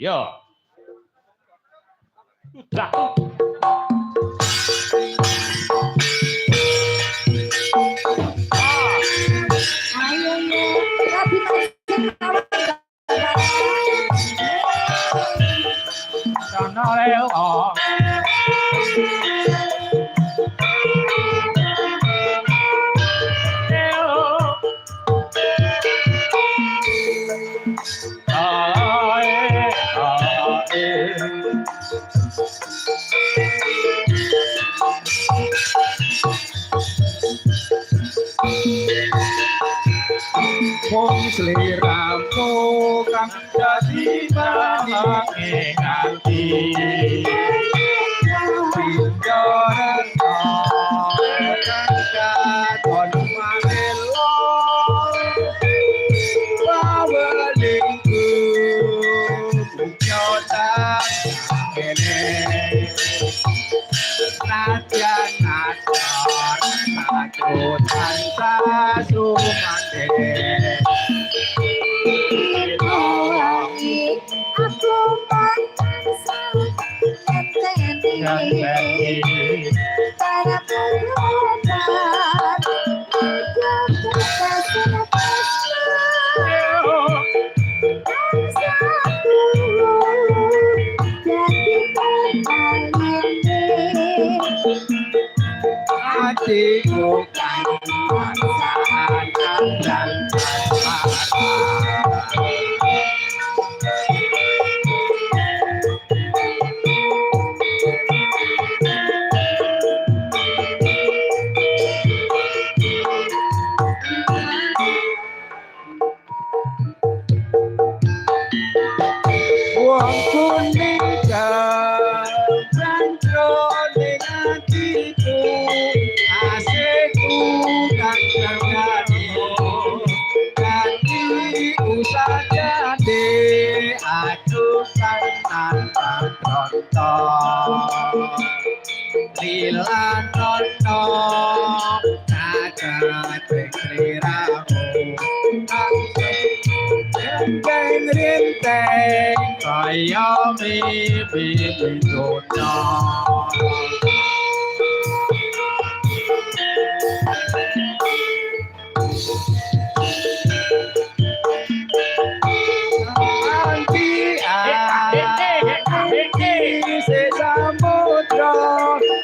Yo. Udah. Ayo yo, rabi Sono leo. Wong sliramu kang dadi bahange nganti pinjoran kon manelo bawalingku nyotan kene nadyan nadyan aku tansah sumande aku enteni para perubahan hatiku kan perasaan dan wong kuning jroning atiku asikku kang terjadi dadi usahane aku kan nantang tonton lila nono cacat seliramu Renteng renteng kaya mimpi dunia Anti sesamudra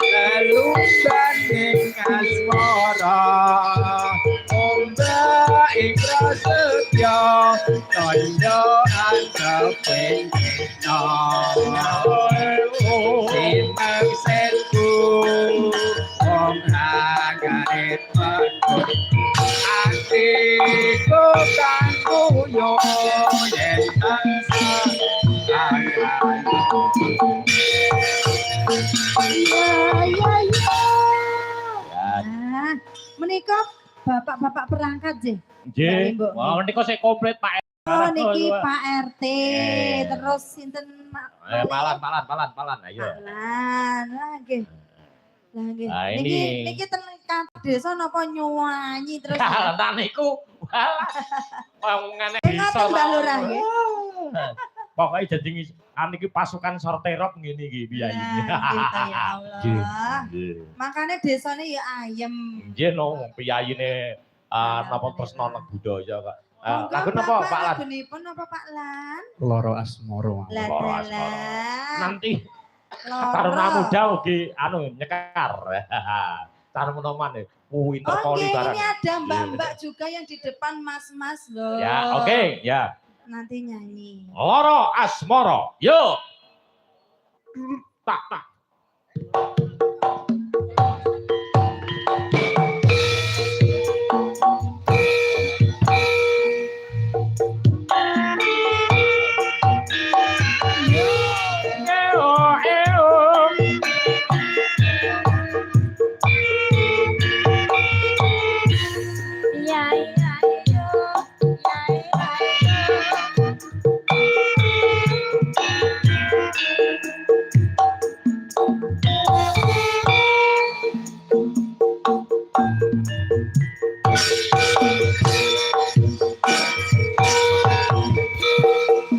lelumban ing asmara ombak ing prasetya tondo antepengna sineng setku wong ragarit pendut atiku kang kuyo yen tansah menika bapak-bapak perangkat sih. Nggih. Wah, menika sik komplit Pak. Oh niki Pak RT. Terus sinten Palan ayo. Palan lagi. Lagi. Nah, niki tekan desa napa nyuwanyi terus. Entar niku. Wong ngene iso. Mbak Lurah nggih. Pokoke jadi niki pasukan sorterop ngene iki piyayine. Ya Allah. Makane desane ya ayem. Nggih no piyayine napa tresna nang budaya kok. Lagu napa Pak Lan? Lagunipun napa Pak Lan? Loro asmoro. Loro asmoro. Nanti Taruna Muda ugi nyekar. Taruna Menoman winter poli barang. Ini ada mbak-mbak juga yang di depan mas-mas loh. Ya, oke, ya. Nanti nyanyi. Loro asmoro. Yuk. Tak.